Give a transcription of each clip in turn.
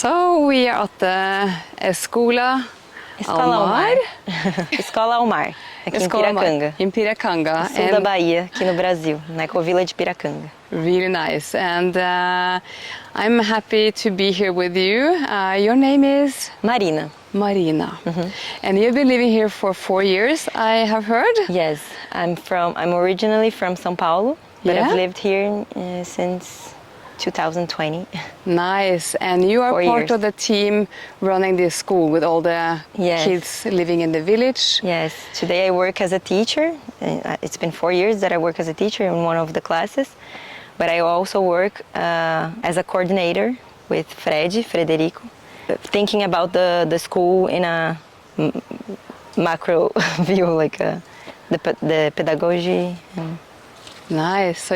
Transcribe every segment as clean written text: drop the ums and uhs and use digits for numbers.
So we are at the Escola Almar. Escola Almar, aqui em Piracanga. In Piracanga. Sul da Bahia, aqui no Brasil, na Eco Village Piracanga. Really nice. And I'm happy to be here with you. Your name is? Marina. Marina. And you've been living here for 4 years, I have heard? Yes, I'm originally from São Paulo, but I've lived here since 2020. Nice. And you are part of the team running this school with all the kids living in the village? Yes. Today I work as a teacher. It's been 4 years that I work as a teacher in one of the classes. But I also work as a coordinator with Frederico, thinking about the school in a macro view, like the pedagogy. Nice. So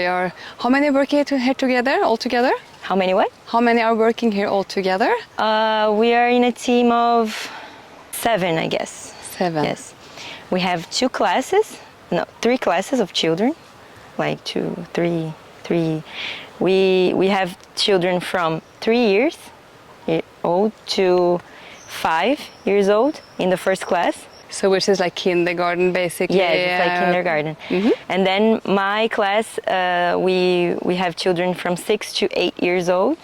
how many working here together, all together? How many what? How many are working here all together? We are in a team of 7, I guess. 7. Yes. We have 3 classes of children, like 2, 3. We have children from 3 years old to 5 years old in the first class. So which is like kindergarten, basically? Yes, it's like kindergarten. And then my class, we have children from 6 to 8 years old.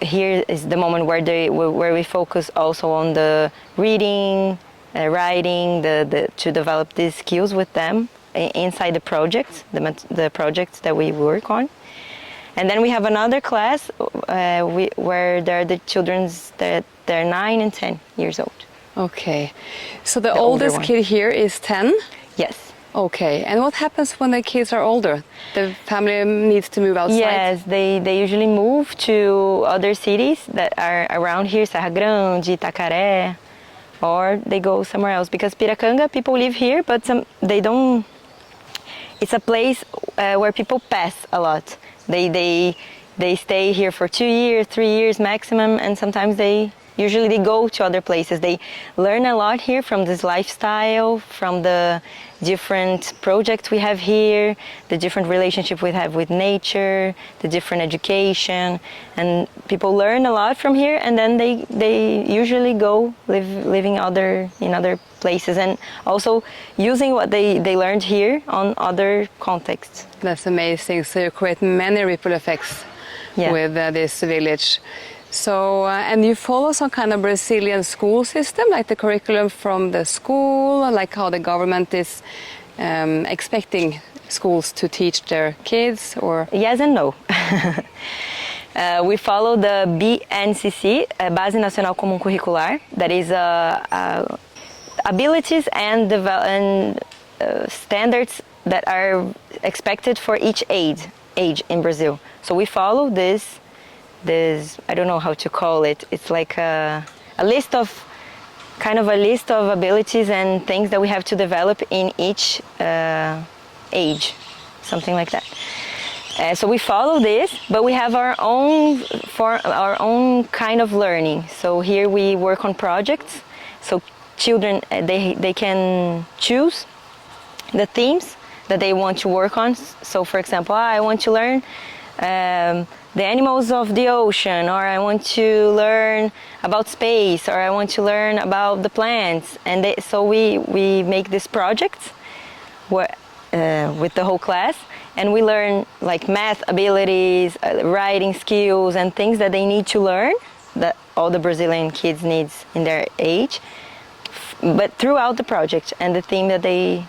Here is the moment where we focus also on the reading, writing, to develop these skills with them inside the projects, the projects that we work on. And then we have another class where there are the children that they're 9 and 10 years old. Okay. So the oldest kid here is 10? Yes. Okay. And what happens when the kids are older? The family needs to move outside? Yes, they usually move to other cities that are around here, Serra Grande, Itacaré, or they go somewhere else. Because Piracanga, people live here, but they don't. It's a place where people pass a lot. They stay here for 2 years, 3 years maximum, and sometimes they go to other places. They learn a lot here from this lifestyle, from the different projects we have here, the different relationship we have with nature, the different education, and people learn a lot from here, and then they usually go living in other places, and also using what they learned here on other contexts. That's amazing. So you create many ripple effects with this village. So, and you follow some kind of Brazilian school system, like the curriculum from the school, like how the government is expecting schools to teach their kids, or? Yes and no. We follow the BNCC, Base Nacional Comum Curricular, that is abilities and standards that are expected for each age in Brazil. So we follow this, I don't know how to call it. It's like a list of abilities and things that we have to develop in each age, something like that. So we follow this, but we have our own kind of learning. So here we work on projects. So children, they can choose the themes that they want to work on. So for example, I want to learn the animals of the ocean, or I want to learn about space, or I want to learn about the plants. And so we make this project with the whole class, and we learn like math abilities, writing skills, and things that they need to learn, that all the Brazilian kids needs in their age, but throughout the project and the theme that they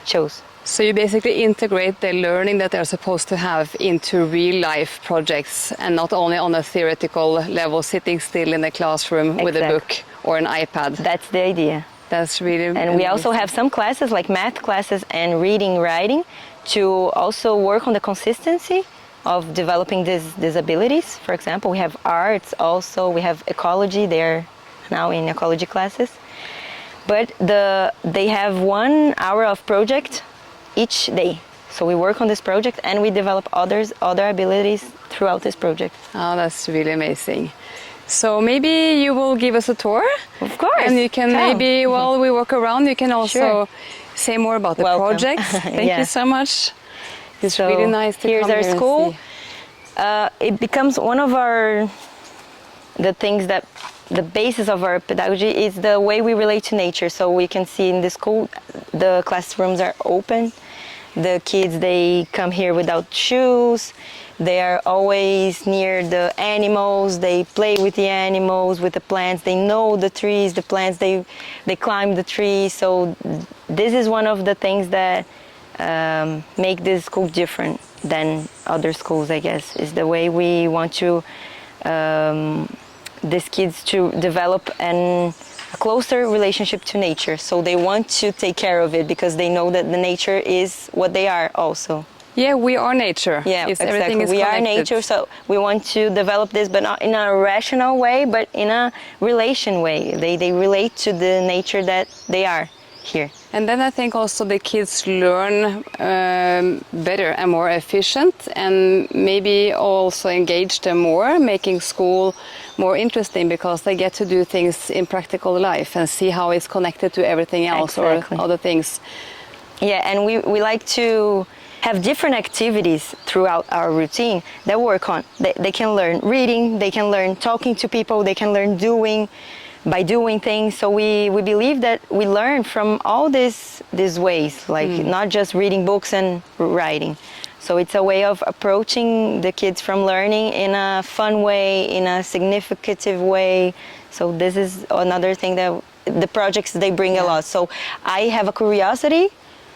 chose. So you basically integrate the learning that they're supposed to have into real life projects, and not only on a theoretical level, sitting still in the classroom with a book or an iPad. That's the idea. That's really And amazing. we also have some classes like math classes and reading, writing, to also work on the consistency of developing these abilities. For example, we have arts also, we have ecology, they're now in ecology classes. But they have 1 hour of project each day. So we work on this project and we develop other abilities throughout this project. Oh, that's really amazing. So maybe you will give us a tour? Of course. And you can maybe, while we walk around, you can also say more about the project. Thank you so much. It's really nice to come here. Here's our school. It becomes one of our the things that the basis of our pedagogy is the way we relate to nature. So we can see in the school, the classrooms are open. The kids, they come here without shoes. They are always near the animals. They play with the animals, with the plants. They know the trees, the plants. They climb the trees. So this is one of the things that make this school different than other schools, I guess, is the way we want to these kids to develop a closer relationship to nature. So they want to take care of it because they know that the nature is what they are also. Yeah, we are nature. Yeah, It's, exactly. everything is we connected. are nature, so we want to develop this, but not in a rational way, but in a relation way. They relate to the nature that they are here. And then I think also the kids learn better and more efficient, and maybe also engage them more, making school more interesting because they get to do things in practical life and see how it's connected to everything else. Exactly. Or other things. Yeah, and we like to have different activities throughout our routine that work on. They can learn reading, they can learn talking to people, they can learn by doing things. So we believe that we learn from all these ways, like not just reading books and writing. So it's a way of approaching the kids from learning in a fun way, in a significative way. So this is another thing that the projects, they bring a lot. So I have a curiosity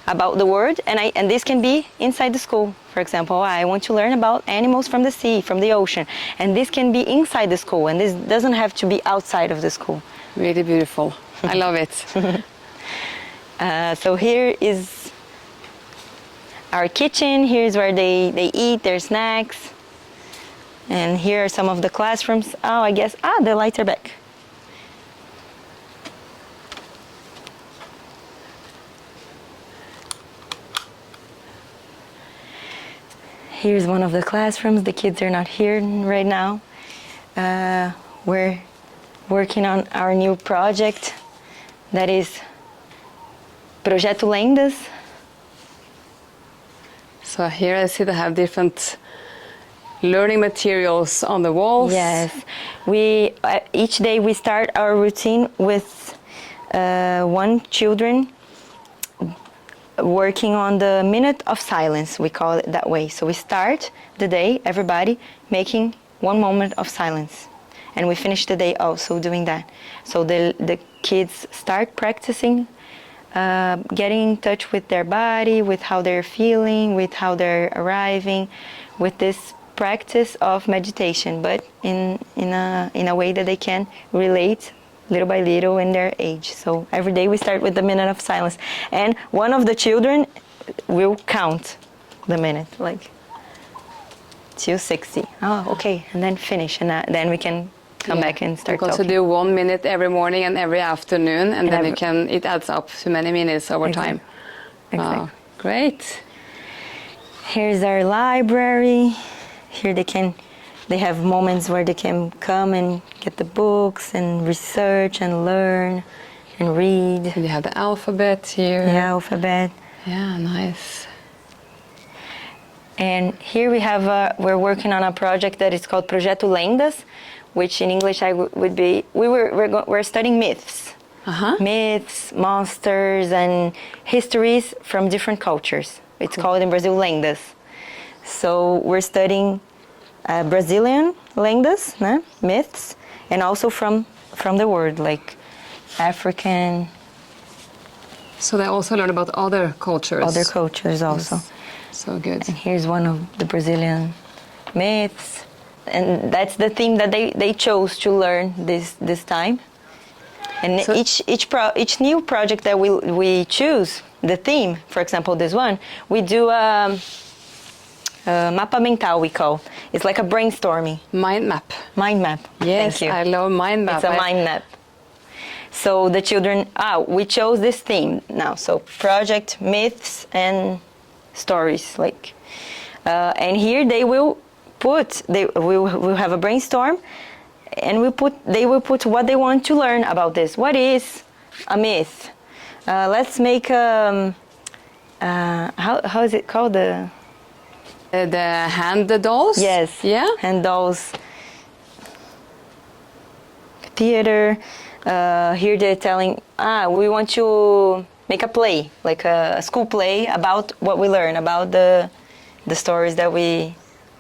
about the world, and this can be inside the school. For example, I want to learn about animals from the sea, from the ocean, and this can be inside the school, and this doesn't have to be outside of the school. Really beautiful. I love it. So here is our kitchen. Here's where they eat their snacks, and here are some of the classrooms. Oh, I guess the lights are back. Here's one of the classrooms. The kids are not here right now. We're working on our new project that is Projeto Lendas. So here I see they have different learning materials on the walls. Yes. Each day we start our routine with one children working on the minute of silence, we call it that way. So we start the day, everybody, making 1 moment of silence. And we finish the day also doing that. So the kids start practicing, getting in touch with their body, with how they're feeling, with how they're arriving, with this practice of meditation, but in a way that they can relate little by little in their age. So every day we start with the minute of silence, and one of the children will count the minute, like 260. Oh, okay, and then finish, and then we can come back and start talking. talking. To do 1 minute every morning and every afternoon, and then it adds up to many minutes over time. Exactly. Wow, great. Here's our library. Here they have moments where they can come and get the books and research and learn and read. And you have the alphabet here. The alphabet. Yeah, nice. And here we're working on a project that is called Projeto Lendas, which in English would be, we're studying myths. Myths, monsters, and histories from different cultures. It's called in Brazil lendas. So we're studying Brazilian lendas, myths, and also from the world, like African. So they also learn about other cultures. Other cultures also. Yes. So good. And here's one of the Brazilian myths. And that's the theme that they chose to learn this time. And so each new project that we choose, the theme, for example, this one, we do mapa mental, we call. It's like a brainstorming. Mind map. Mind map. Yes, thank you. I love mind map. It's a mind map. So the children, we chose this theme now. So project, myths, and stories, like, and here they will we'll have a brainstorm, and they will put what they want to learn about this. What is a myth? Let's make how is it called, the hand dolls? Yes. Yeah. Hand dolls. theater. Here they're telling, we want to make a play, like a school play about what we learn, about the stories that we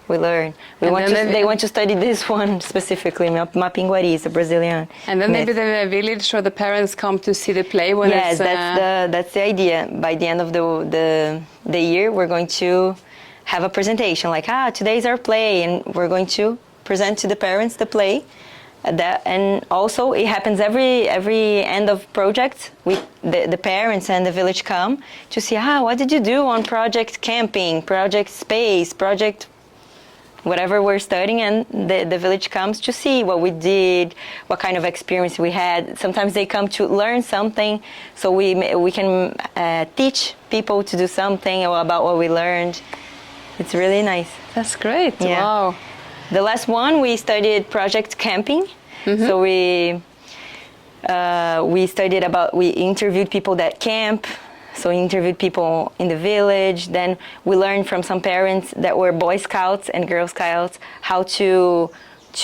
learn. They want to study this one specifically, Mapinguari, is a Brazilian. And then maybe the village or the parents come to see the play when yes, that's the idea. By the end of the year, we're going to have a presentation, like, today's our play, and we're going to present to the parents the play. And also it happens every end of project. The parents and the village come to see, what did you do on project camping, project space, project whatever we're studying, and the village comes to see what we did, what kind of experience we had. Sometimes they come to learn something, so we can teach people to do something about what we learned. It's really nice. That's great. Yeah. Wow. The last one we studied project camping. Mm-hmm. So we interviewed people that camp. So we interviewed people in the village. Then we learned from some parents that were Boy Scouts and Girl Scouts how to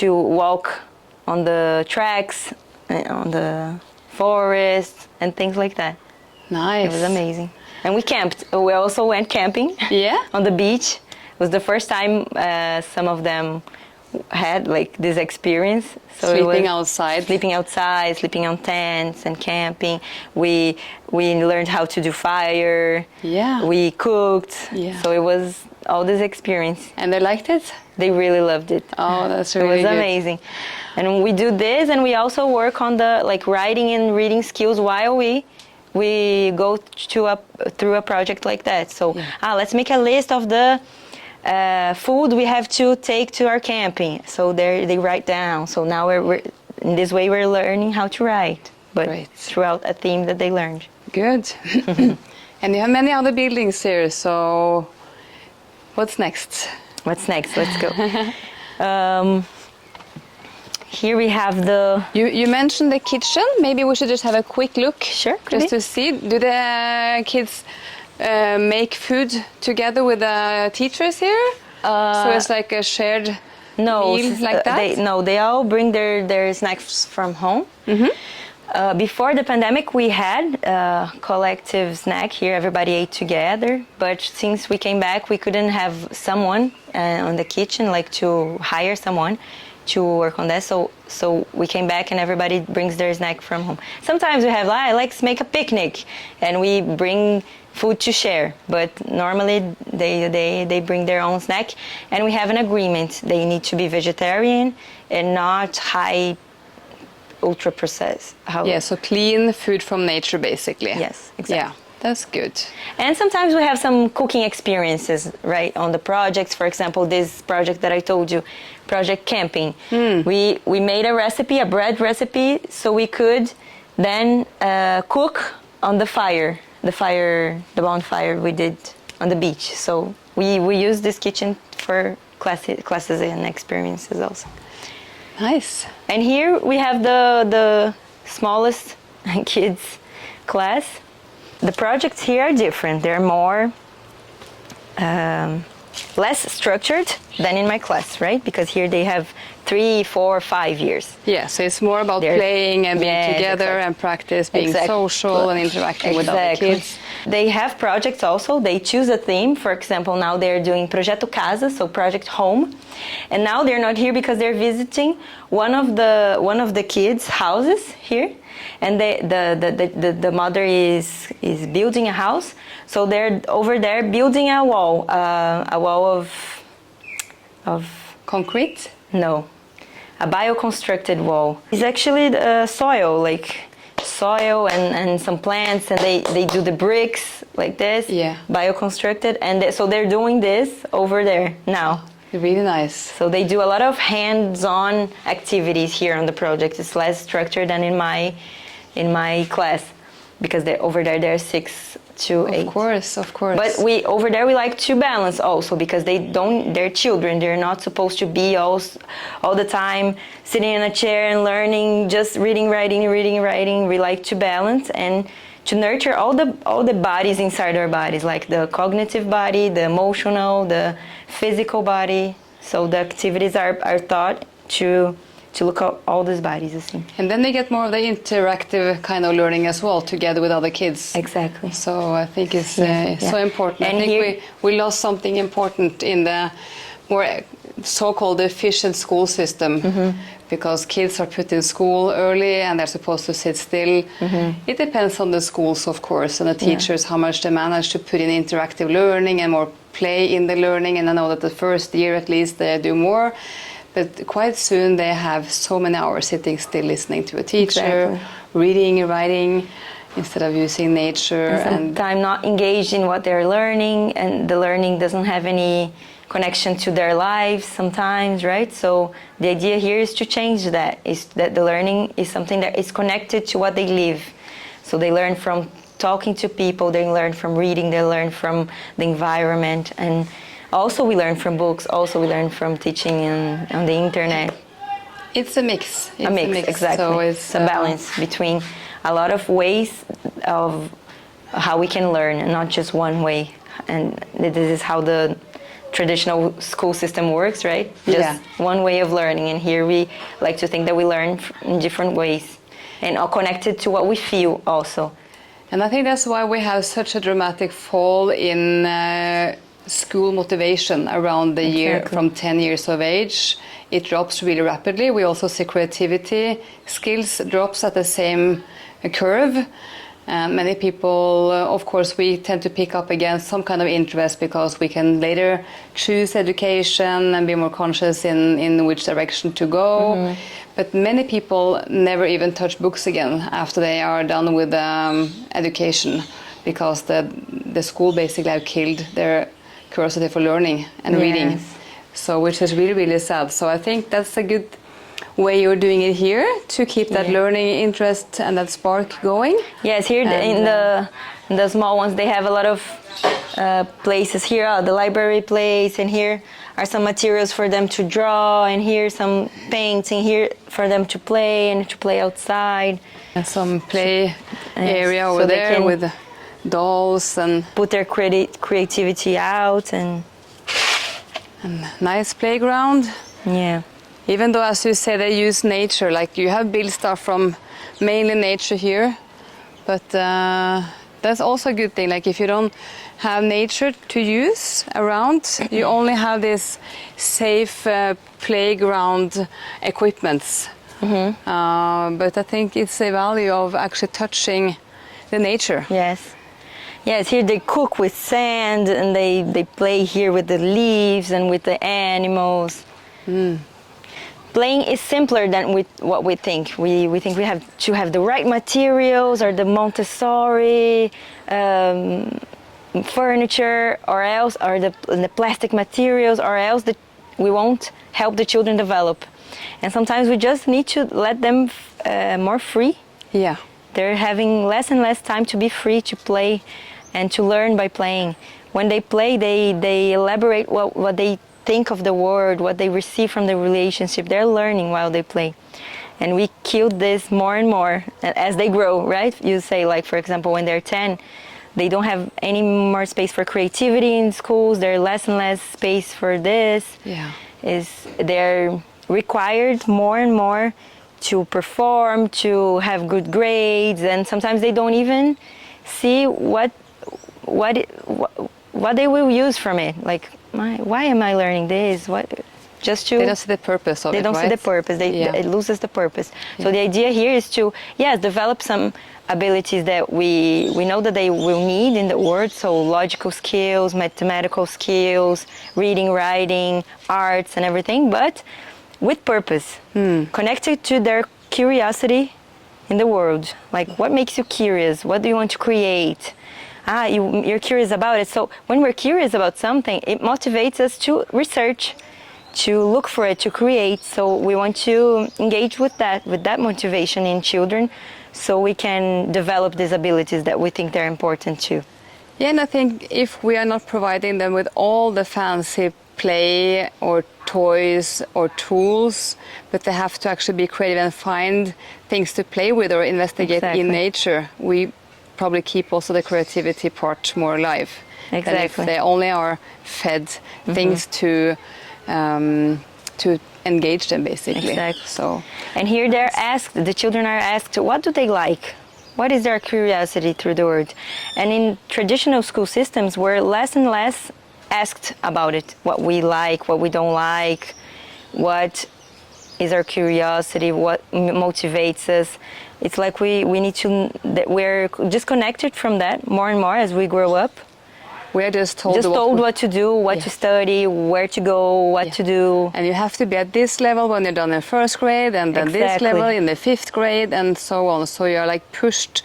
walk on the tracks, on the forest, and things like that. Nice. It was amazing. And we camped. We also went camping. Yeah. On the beach. It was the first time some of them had like this experience. So sleeping outside, sleeping on tents and camping. We learned how to do fire. Yeah. We cooked. Yeah. So it was all this experience. And they liked it? They really loved it. Oh, that's really good. It was amazing. And we do this, and we also work on the writing and reading skills while we go through a project like that. So let's make a list of the food we have to take to our camping. So they write down. So now we're in this way we're learning how to write, but throughout a theme that they learned. Good. And you have many other buildings here. So what's next? Let's go. Here we have the... You mentioned the kitchen. Maybe we should just have a quick look. Sure. Just to see. Do the kids make food together with the teachers here? So it's like a shared meal like that? They all bring their snacks from home. Mm-hmm. Before the pandemic, we had a collective snack here. Everybody ate together. But since we came back, we couldn't have someone on the kitchen, like to hire someone to work on that. So we came back and everybody brings their snack from home. Sometimes we have, let's make a picnic, and we bring food to share. But normally they bring their own snack, and we have an agreement. They need to be vegetarian and not high ultra processed. So clean food from nature, basically. Yes, exactly. Yeah, that's good. And sometimes we have some cooking experiences, right, on the projects. For example, this project that I told you, project camping. We made a recipe, a bread recipe, so we could then cook on the bonfire we did on the beach. So we use this kitchen for classes and experiences also. Nice. And here we have the smallest kids class. The projects here are different. They're more less structured than in my class, right? Because here they have 3, 4, 5 years. Yeah, so it's more about playing and being together and practice being social and interacting with other kids. They have projects also. They choose a theme. For example, now they're doing Projeto Casa, so Project Home. And now they're not here because they're visiting one of the kids' houses here. And the mother is building a house. So they're over there building a wall of concrete? No, a bioconstructed wall. It's actually soil and some plants, and they do the bricks like this, bioconstructed, and so they're doing this over there now. Really nice. So they do a lot of hands-on activities here on the project. It's less structured than in my class, because over there they're 6 to 8. Of course. But over there we like to balance also, because they're children. They're not supposed to be all the time sitting in a chair and learning, just reading, writing. We like to balance and to nurture all the bodies inside our bodies, like the cognitive body, the emotional, the physical body. So the activities are thought to to look at all these bodies, assim. And then they get more of the interactive kind of learning as well, together with other kids. Exactly. So I think it's so important. And I think here, we lost something important in the more so-called efficient school system, because kids are put in school early and they're supposed to sit still. It depends on the schools, of course, and the teachers, how much they manage to put in interactive learning and more play in the learning. And I know that the first year at least they do more, but quite soon they have so many hours sitting still listening to a teacher, reading, writing, instead of using nature. And sometimes not engaged in what they're learning, and the learning doesn't have any connection to their lives sometimes, right? So the idea here is to change that, is that the learning is something that is connected to what they live. So they learn from talking to people, they learn from reading, they learn from the environment, and also we learn from books, also we learn from teaching on the internet. It's a mix. It's a mix, exactly. So it's a balance between a lot of ways of how we can learn, and not just one way. And this is how the traditional school system works, right? Just one way of learning. And here we like to think that we learn in different ways and are connected to what we feel also. And I think that's why we have such a dramatic fall in school motivation around the year from 10 years of age. It drops really rapidly. We also see creativity skills drops at the same curve. Many people, of course, we tend to pick up again some kind of interest because we can later choose education and be more conscious in which direction to go. But many people never even touch books again after they are done with education, because the school basically have killed their curiosity for learning and reading. So, which is really, really sad. So I think that's a good way you're doing it here, to keep that learning interest and that spark going. Yes, here in the small ones, they have a lot of places. Here, the library place, and here are some materials for them to draw, and here some painting, here for them to play and to play outside. And some play area over there with dolls and put their creativity out, and nice playground. Yeah. Even though, as you say, they use nature, like you have built stuff from mainly nature here, but that's also a good thing. Like if you don't have nature to use around, you only have this safe playground equipments. But I think it's the value of actually touching the nature. Yes. Yes, here they cook with sand, and they play here with the leaves and with the animals. Playing is simpler than what we think. We think we have to have the right materials, or the Montessori furniture, or else the plastic materials, or else we won't help the children develop. And sometimes we just need to let them more free. Yeah. They're having less and less time to be free to play and to learn by playing. When they play, they elaborate what they think of the world, what they receive from the relationship. They're learning while they play. And we killed this more and more as they grow, right? You say, like, for example, when they're 10, they don't have any more space for creativity in schools. There's less and less space for this. Yeah. They're required more and more to perform, to have good grades, and sometimes they don't even see what they will use from it. Like, why am I learning this? They don't see the purpose of it, right? They don't see the purpose. It loses the purpose. So the idea here is to, develop some abilities that we know that they will need in the world. So logical skills, mathematical skills, reading, writing, arts, and everything, but with purpose, connected to their curiosity in the world. Like, what makes you curious? What do you want to create? You're curious about it. So when we're curious about something, it motivates us to research, to look for it, to create. So we want to engage with that motivation in children, so we can develop these abilities that we think they're important too. Yeah, and I think if we are not providing them with all the fancy play or toys or tools, but they have to actually be creative and find things to play with or investigate in nature, we probably keep also the creativity part more alive. Than if they only are fed things to to engage them, basically. Exactly. So, and here the children are asked, what do they like? What is their curiosity through the word? And in traditional school systems, we're less and less asked about it. What we like, what we don't like, what is our curiosity, what motivates us. It's like we need to, that we're disconnected from that more and more as we grow up. we're just told, What to do, what to study, where to go, what to do. And you have to be at this level when you're done in first grade, and then this level in the 5th grade, and so on. So you're like pushed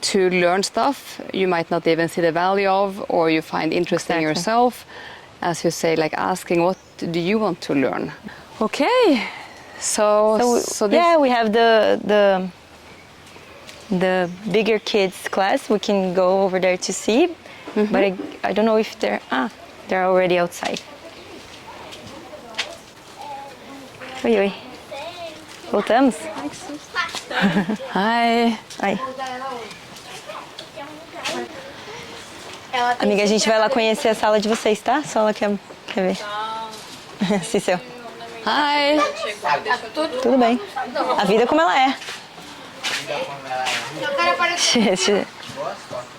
to learn stuff you might not even see the value of, or you find interesting yourself. As you say, like asking, what do you want to learn? Okay, so this, yeah, we have the bigger kids class. We can go over there to see. But I don't know if they're already outside. Oi, oi. Voltamos? Hi. Ai. Amiga, a gente vai lá conhecer a sala de vocês, tá? Só ela quer ver. Sim, seu. Hi. Tudo bem. A vida como ela é.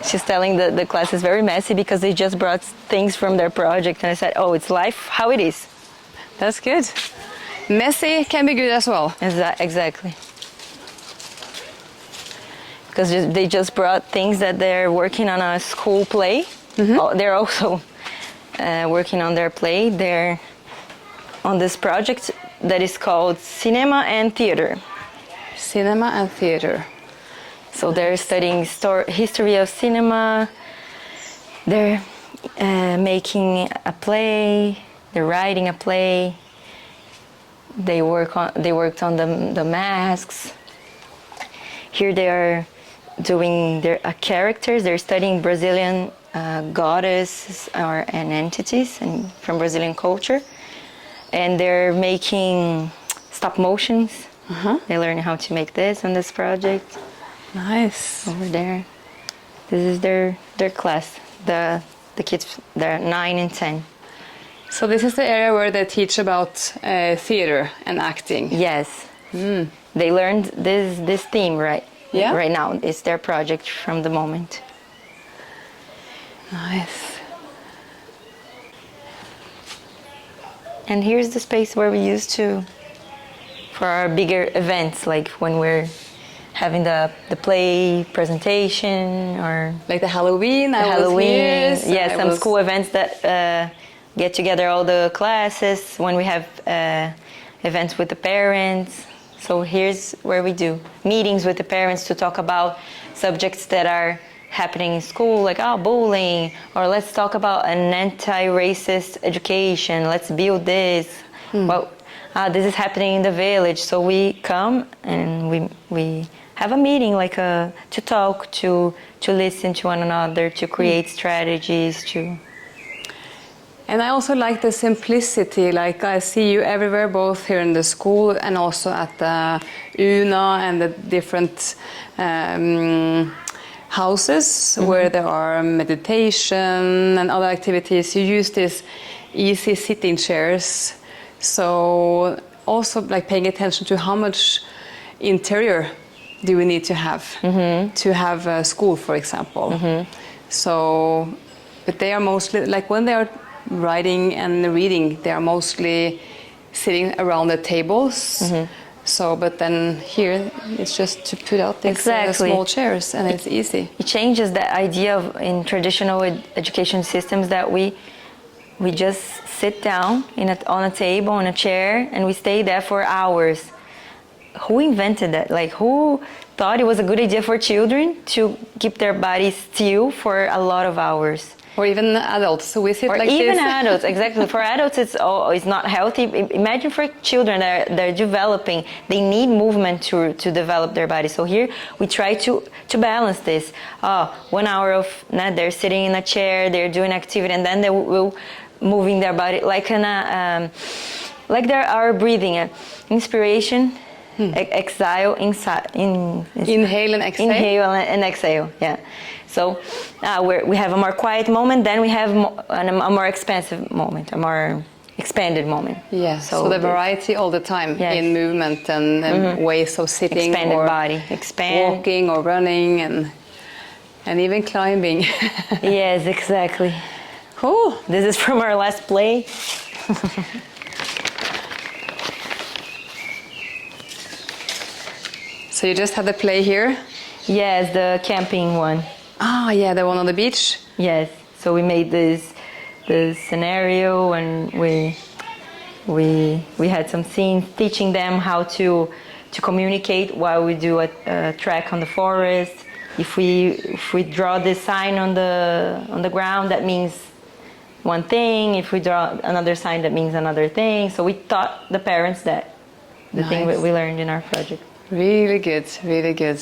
She's telling the class is very messy because they just brought things from their project, and I said, oh, it's life how it is. That's good. Messy can be good as well. Exactly. Because they just brought things that they're working on a school play. Oh, they're also working on their play. They're on this project that is called Cinema and Theater. Cinema and theater. So they're studying history of cinema. They're making a play. They're writing a play. They worked on the masks. Here they are doing their characters. They're studying Brazilian goddesses and entities from Brazilian culture, and they're making stop motions. They learn how to make this on this project. Nice. Over there. This is their class. The kids, they're 9 and 10. So this is the area where they teach about theater and acting. Yes. They learned this theme right now. It's their project from the moment. Nice. And here's the space where we used to, for our bigger events, like when we're having the play presentation, or like the Halloween. Yes, some school events that get together all the classes, when we have events with the parents. So here's where we do meetings with the parents to talk about subjects that are happening in school, like bullying, or let's talk about an anti-racist education, let's build this. Well, this is happening in the village. So we come and we have a meeting, like to talk, to listen to one another, to create strategies, to. And I also like the simplicity. Like I see you everywhere, both here in the school and also at the UNA and the different houses where there are meditation and other activities. You use these easy sitting chairs. So also like paying attention to how much interior do we need to have a school, for example. So, but they are mostly, like when they are writing and reading, they are mostly sitting around the tables. So, but then here it's just to put out these small chairs, and it's easy. It changes the idea of in traditional education systems that we just sit down on a table, on a chair, and we stay there for hours. Who invented that? Like, who thought it was a good idea for children to keep their bodies still for a lot of hours? Or even adults. So we sit or like even this. Adults, exactly. For adults, it's not healthy. Imagine for children that they're developing, they need movement to develop their body. So here we try to balance this. 1 hour of they're sitting in a chair, they're doing activity, and then they will moving their body like they are breathing. Inspiration. Exhale, inhale and exhale. Inhale and exhale, yeah. So we have a more quiet moment, then we have a more expansive moment, a more expanded moment. Yeah, so the variety all the time in movement and ways of sitting expanded or body, expand, walking or running and even climbing. Yes, exactly. Cool. This is from our last play. So you just had the play here? Yes, the camping one. Ah, yeah, the one on the beach? Yes. So we made this scenario, and we had some scenes teaching them how to communicate while we do a trek on the forest. If we draw this sign on the ground, that means one thing. If we draw another sign, that means another thing. So we taught the parents that the thing that we learned in our project. Really good, really good.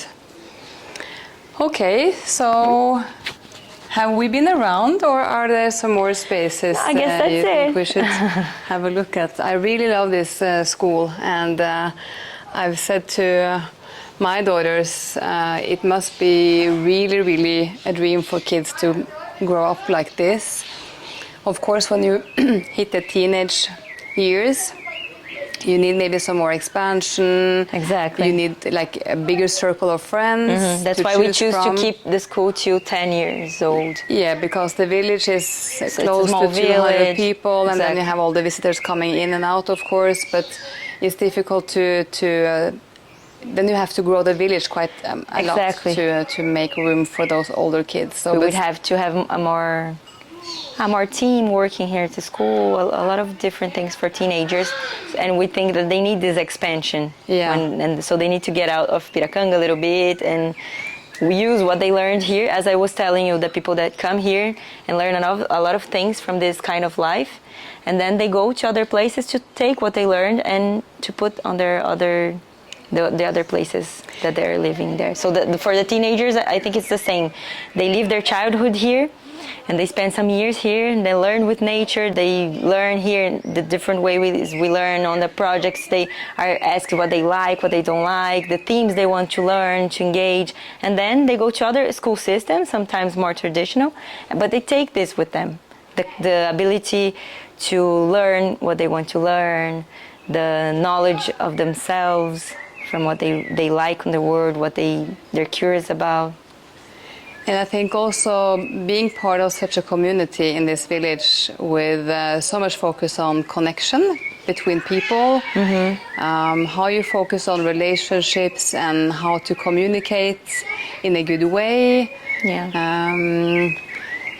Okay, so have we been around, or are there some more spaces I guess that's you it. think we should have a look at? I really love this school, and I've said to my daughters, it must be really, really a dream for kids to grow up like this. Of course, when you hit the teenage years, you need maybe some more expansion. Exactly. You need like a bigger circle of friends. Mm-hmm. That's why we choose to keep the school till 10 years old. Yeah, because the village is So close to 200 village. people, and Exactly. then you have all the visitors coming in and out, of course. But it's difficult to then you have to grow the village quite a Exactly. lot to make room for those older kids. So we would have to have a more team working here at the school, a lot of different things for teenagers, and we think that they need this expansion. Yeah. And so they need to get out of Piracanga a little bit, and we use what they learned here. As I was telling you, the people that come here and learn a lot of things from this kind of life, and then they go to other places to take what they learned and to put on their the other places that they're living there. So for the teenagers, I think it's the same. They live their childhood here, and they spend some years here, and they learn with nature. They learn here the different way we learn on the projects. They are asked what they like, what they don't like, the themes they want to learn, to engage. And then they go to other school systems, sometimes more traditional, but they take this with them. The ability to learn what they want to learn, the knowledge of themselves from what they like in the world, what they're curious about. And I think also being part of such a community in this village with so much focus on connection between people, how you focus on relationships and how to communicate in a good way. Yeah.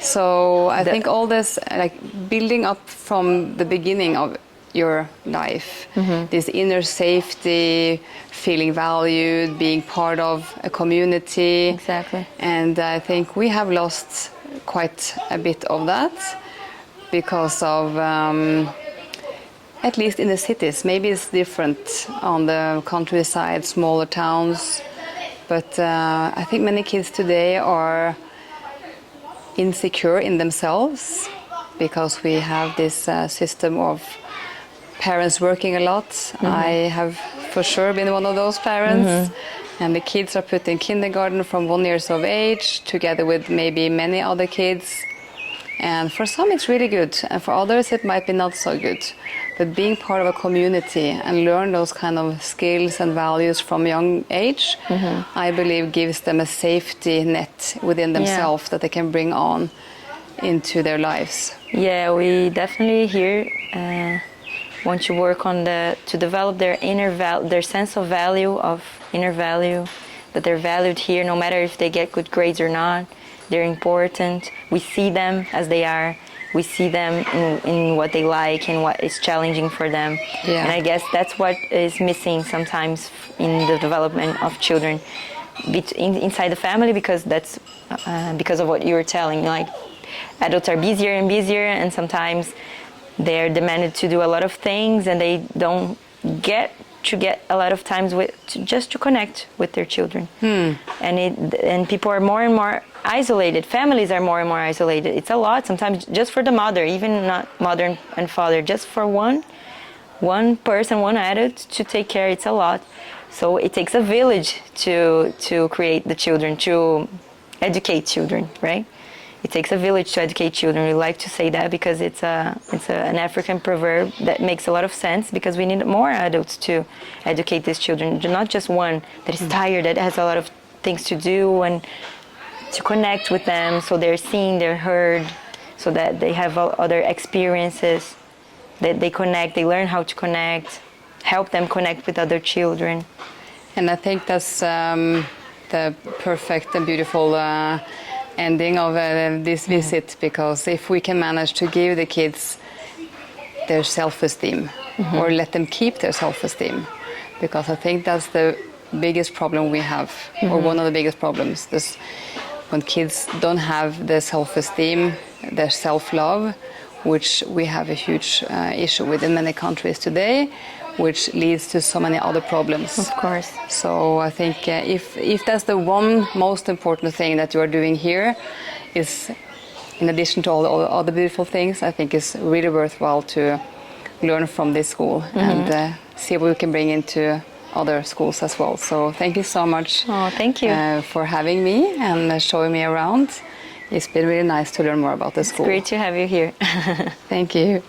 So I think all this, like building up from the beginning of your life, this inner safety, feeling valued, being part of a community. Exactly. And I think we have lost quite a bit of that because of, at least in the cities, maybe it's different on the countryside, smaller towns, but I think many kids today are insecure in themselves because we have this system of parents working a lot. I have for sure been one of those parents. And the kids are put in kindergarten from 1 year of age together with maybe many other kids. And for some it's really good, and for others it might be not so good. But being part of a community and learn those kind of skills and values from young age, I believe gives them a safety net within themselves that they can bring on into their lives. Yeah, we definitely here want to work on to develop their their sense of value, of inner value, that they're valued here no matter if they get good grades or not. They're important. We see them as they are. We see them in what they like and what is challenging for them. Yeah. And I guess that's what is missing sometimes in the development of children inside the family, because that's because of what you were telling. Like, adults are busier and busier, and sometimes they're demanded to do a lot of things, and they don't get a lot of times just to connect with their children. And people are more and more isolated. Families are more and more isolated. It's a lot sometimes just for the mother, even not mother and father, just for one person, one adult to take care. It's a lot. So it takes a village to create the children, to educate children, right? it takes a village to educate children. We like to say that because it's an African proverb that makes a lot of sense, because we need more adults to educate these children, not just one that is tired, that has a lot of things to do, and to connect with them so they're seen, they're heard, so that they have other experiences, that they connect, they learn how to connect, help them connect with other children. And I think that's the perfect and beautiful ending of this visit, because if we can manage to give the kids their self-esteem, or let them keep their self-esteem, because I think that's the biggest problem we have, or one of the biggest problems. This, when kids don't have the self-esteem, their self-love, which we have a huge issue with in many countries today, which leads to so many other problems. Of course. So I think if that's the one most important thing that you are doing here, is in addition to all the other beautiful things, I think it's really worthwhile to learn from this school and see what we can bring into other schools as well. So thank you so much. Oh, thank you. For having me and showing me around. It's been really nice to learn more about the school. It's great to have you here. Thank you.